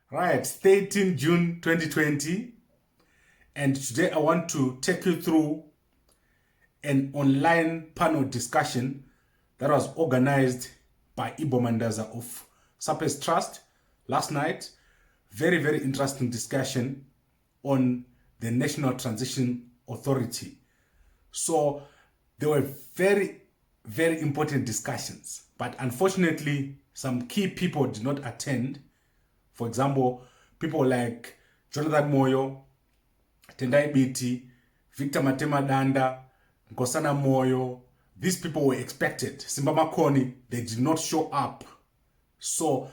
Right, 13 June 2020, and today I want to take you through an online panel discussion that was organized by Ibbo Mandaza of Sapes Trust last night. Very, very interesting discussion on the National Transition Authority. So there were very, very important discussions, but unfortunately, some key people did not attend. For example, people like Jonathan Moyo, Tendai Biti, Victor Matema Danda, Nkosana Moyo. These people were expected. Simba Makoni, they did not show up. So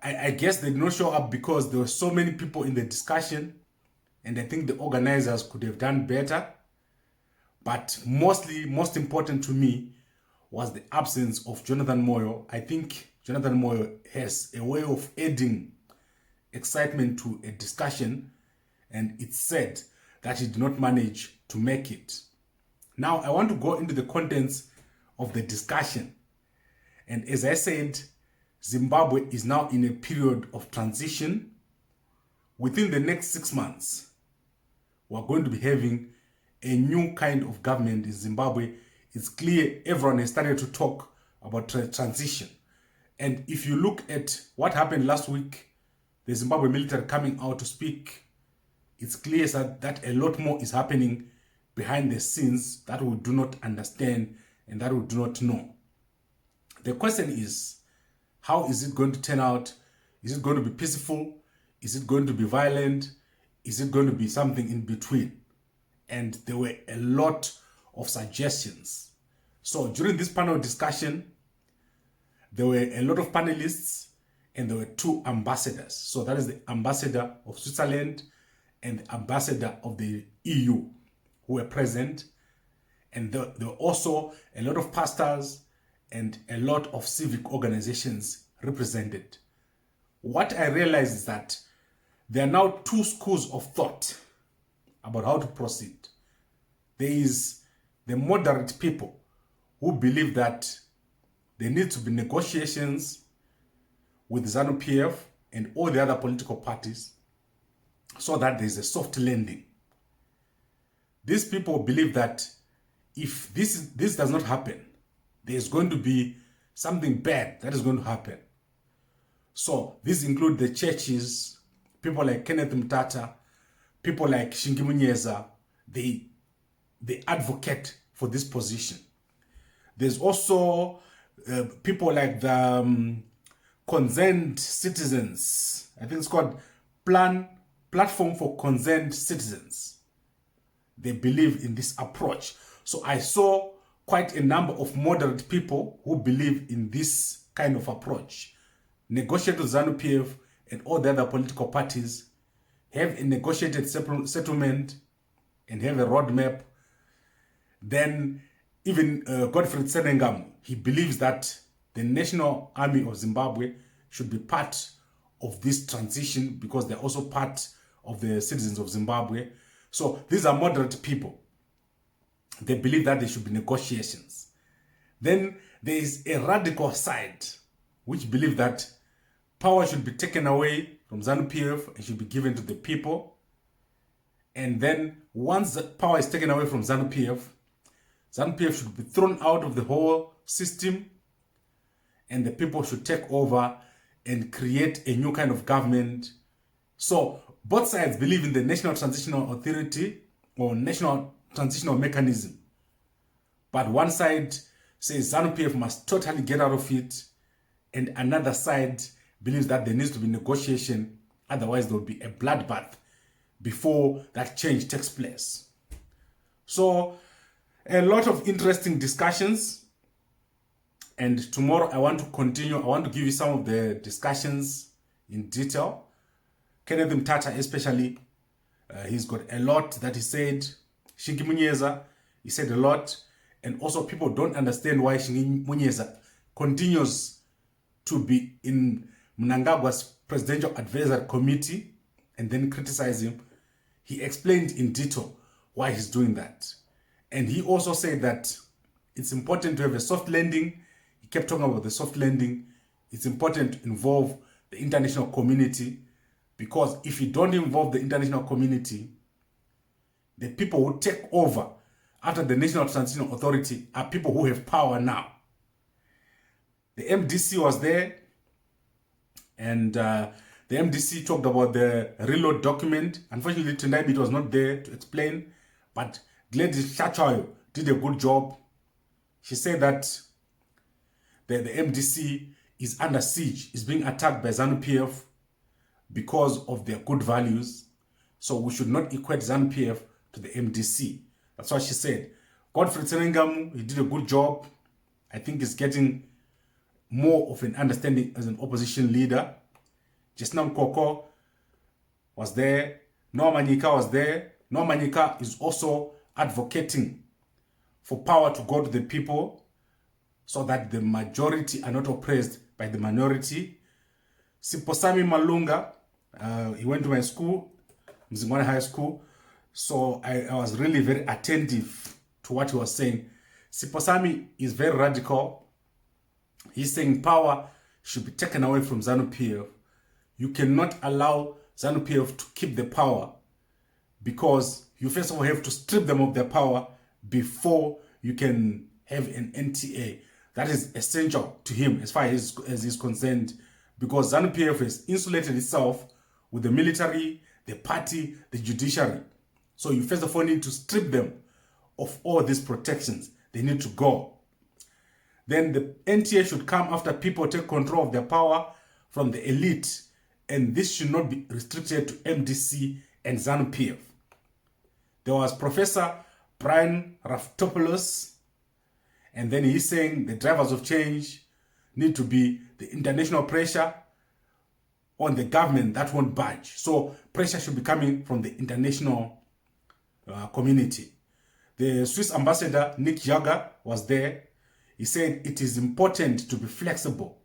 I guess they did not show up because there were so many people in the discussion, and I think the organizers could have done better. But most important to me was the absence of Jonathan Moyo. I think Jonathan Moyo has a way of adding excitement to a discussion, and it's said that he did not manage to make it. Now I want to go into the contents of the discussion, and as I said, Zimbabwe is now in a period of transition. Within the next 6 months, we're going to be having a new kind of government in Zimbabwe. It's clear everyone has started to talk about transition, and if you look at what happened last week, the Zimbabwe military coming out to speak, it's clear that a lot more is happening behind the scenes that we do not understand and that we do not know. The question is, how is it going to turn out? Is it going to be peaceful? Is it going to be violent? Is it going to be something in between? And there were a lot of suggestions. So during this panel discussion, there were a lot of panelists, and there were two ambassadors. So that is the ambassador of Switzerland and the ambassador of the EU who were present. And there were also a lot of pastors and a lot of civic organizations represented. What I realized is that there are now two schools of thought about how to proceed. There is the moderate people who believe that there need to be negotiations with ZANU-PF and all the other political parties so that there is a soft landing. These people believe that if this does not happen, there is going to be something bad that is going to happen. So these include the churches, people like Kenneth Mtata, people like Shingi Munyeza. They advocate for this position. There's also people like the Concerned Citizens. I think it's called Platform for Concerned Citizens. They believe in this approach. So I saw quite a number of moderate people who believe in this kind of approach. Negotiate with ZANU-PF and all the other political parties, have a negotiated settlement, and have a roadmap. Then even Godfrey Senengam, he believes that the National Army of Zimbabwe should be part of this transition because they're also part of the citizens of Zimbabwe. So these are moderate people. They believe that there should be negotiations. Then there is a radical side which believe that power should be taken away from ZANU-PF and should be given to the people. And then once the power is taken away from ZANU-PF, ZANU-PF should be thrown out of the whole system, and the people should take over and create a new kind of government. So both sides believe in the National Transitional Authority or National Transitional Mechanism. But one side says ZANU-PF must totally get out of it, and another side believes that there needs to be negotiation, otherwise there will be a bloodbath before that change takes place. So a lot of interesting discussions. And tomorrow I want to continue. I want to give you some of the discussions in detail. Kenneth Mtata especially, he's got a lot that he said. Shingi Munyeza, he said a lot. And also people don't understand why Shingi Munyeza continues to be in Mnangagwa's Presidential Advisory Committee and then criticize him. He explained in detail why he's doing that. And he also said that it's important to have a soft landing. He kept talking about the soft landing. It's important to involve the international community Because if you don't involve the international community, the people who take over after the National Transitional Authority are people who have power now. The MDC was there, and the MDC talked about the reload document. Unfortunately, tonight it was not there to explain, but Gladys Chachayo did a good job. She said that the MDC is under siege, is being attacked by ZANU-PF because of their good values. So we should not equate ZANU-PF to the MDC. That's what she said. Godfrey Tserengamu, he did a good job. I think he's getting more of an understanding as an opposition leader. Jesnam Koko was there. Noah Manyika was there. Noah Manyika is also advocating for power to go to the people so that the majority are not oppressed by the minority. Siposami Malunga, he went to my school, Mzingwane High School, so I was really very attentive to what he was saying. Siposami is very radical. He's saying power should be taken away from ZANU-PF. You cannot allow ZANU-PF to keep the power because you first of all have to strip them of their power before you can have an NTA. That is essential to him as far as he's concerned, because ZANU-PF has insulated itself with the military, the party, the judiciary. So you first of all need to strip them of all these protections. They need to go. Then the NTA should come after people take control of their power from the elite, and this should not be restricted to MDC and ZANU-PF. There was Professor Brian Raftopoulos, and then he's saying the drivers of change need to be the international pressure on the government that won't budge. So pressure should be coming from the international community. The Swiss ambassador, Nick Jagger, was there. He said it is important to be flexible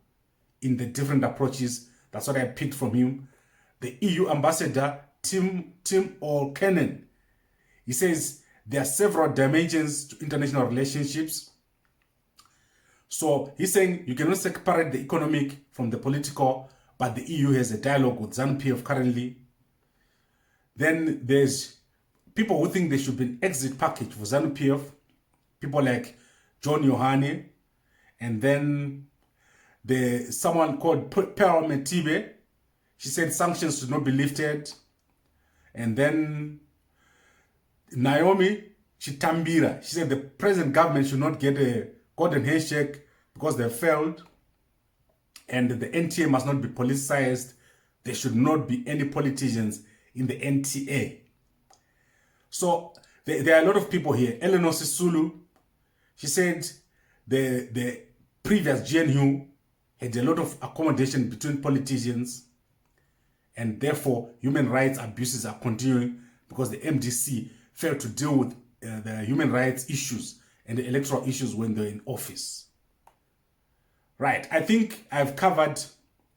in the different approaches. That's what I picked from him. The EU ambassador, Tim O'Kennan, he says there are several dimensions to international relationships. So he's saying you cannot separate the economic from the political, but the EU has a dialogue with ZANU-PF currently. Then there's people who think there should be an exit package for ZANU-PF, people like John Yohane, and then someone called Pearl Metibe. She said sanctions should not be lifted. And then Naomi Chitambira, she said the present government should not get a golden handshake because they failed. And the NTA must not be politicized. There should not be any politicians in the NTA. So there are a lot of people here. Eleanor Sisulu, she said the previous GNU had a lot of accommodation between politicians, and therefore human rights abuses are continuing because the MDC failed to deal with the human rights issues and the electoral issues when they're in office. Right, I think I've covered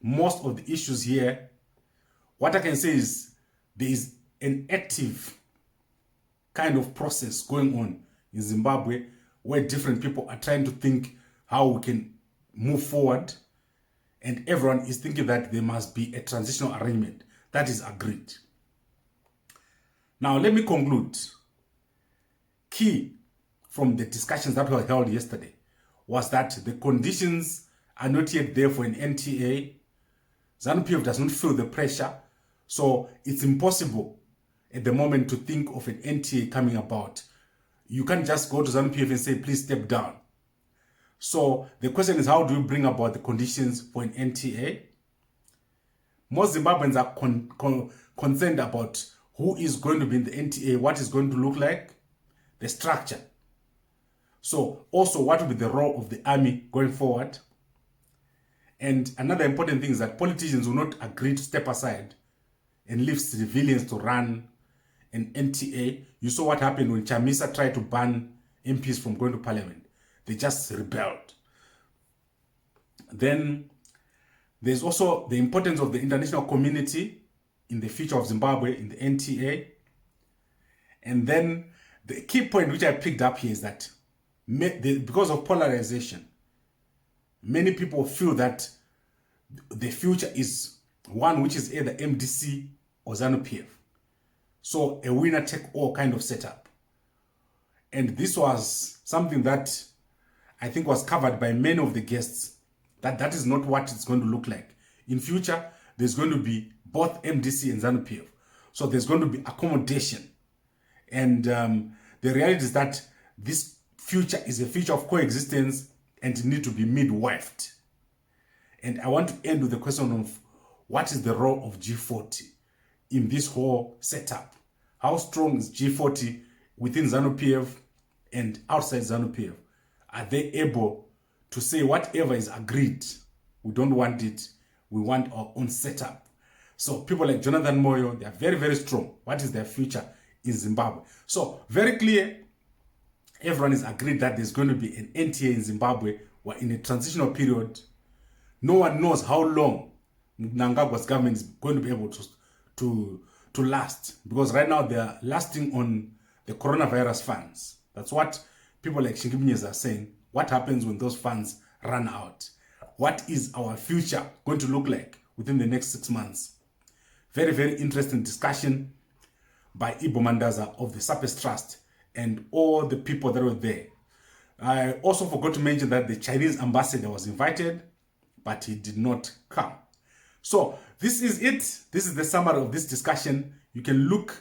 most of the issues here. What I can say is there is an active kind of process going on in Zimbabwe where different people are trying to think how we can move forward, and everyone is thinking that there must be a transitional arrangement that is agreed. Now let me conclude. Key from the discussions that were held yesterday was that the conditions are not yet there for an NTA. ZANU-PF does not feel the pressure, so it's impossible at the moment to think of an NTA coming about. You can't just go to ZANU-PF and say, please step down. So the question is, how do you bring about the conditions for an NTA? Most Zimbabweans are concerned about who is going to be in the NTA, what is going to look like, the structure. So also, what will be the role of the army going forward? And another important thing is that politicians will not agree to step aside and leave civilians to run an NTA. You saw what happened when Chamisa tried to ban MPs from going to parliament. They just rebelled. Then there's also the importance of the international community in the future of Zimbabwe, in the NTA. And then the key point which I picked up here is that because of polarization, many people feel that the future is one which is either MDC or ZANU-PF. So a winner-take-all kind of setup. And this was something that I think was covered by many of the guests, that is not what it's going to look like. In future, there's going to be both MDC and ZANU-PF. So there's going to be accommodation. And the reality is that this future is a future of coexistence and need to be midwifed. And I want to end with the question of what is the role of G40 in this whole setup? How strong is G40 within ZANU-PF and outside ZANU-PF? Are they able to say whatever is agreed, we don't want it, we want our own setup? So people like Jonathan Moyo, they are very, very strong. What is their future in Zimbabwe? So very clear, everyone is agreed that there's going to be an NTA in Zimbabwe. We're in a transitional period. No one knows how long Mnangagwa's government is going to be able to last, because right now they are lasting on the coronavirus funds. That's what people like Shingibinyeza are saying. What happens when those funds run out? What is our future going to look like within the next 6 months? Very, very interesting discussion by Ibbo Mandaza of the SAPES Trust and all the people that were there. I also forgot to mention that the Chinese ambassador was invited, but he did not come. So this is it. This is the summary of this discussion. You can look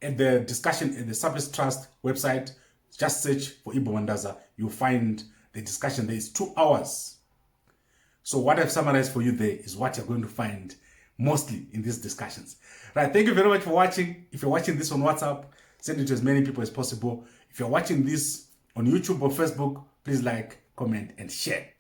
at the discussion at the SAPES Trust website. Just search for Ibbo Mandaza. You'll find the discussion. There is 2 hours. So what I've summarized for you there is what you're going to find mostly in these discussions. Right. Thank you very much for watching. If you're watching this on WhatsApp, send it to as many people as possible. If you're watching this on YouTube or Facebook, please like, comment, and share.